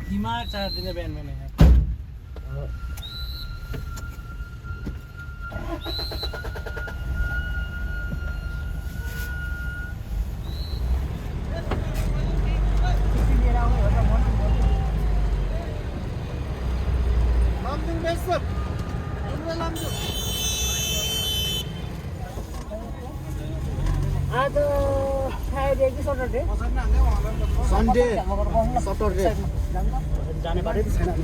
दिमाग 4 दिन बैन में है। आज फ्राइडे कि सटरडे संडे सटरडे जाने बारे छैन नि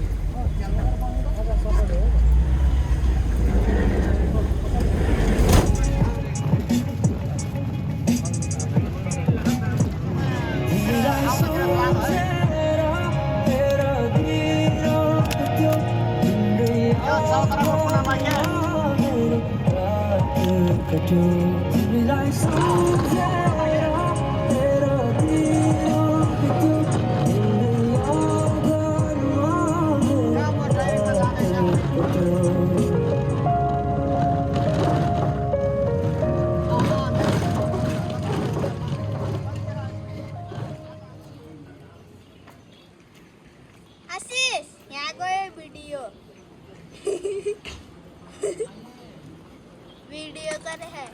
आशीष यहाँ गयो वीडियो वीडियो कर है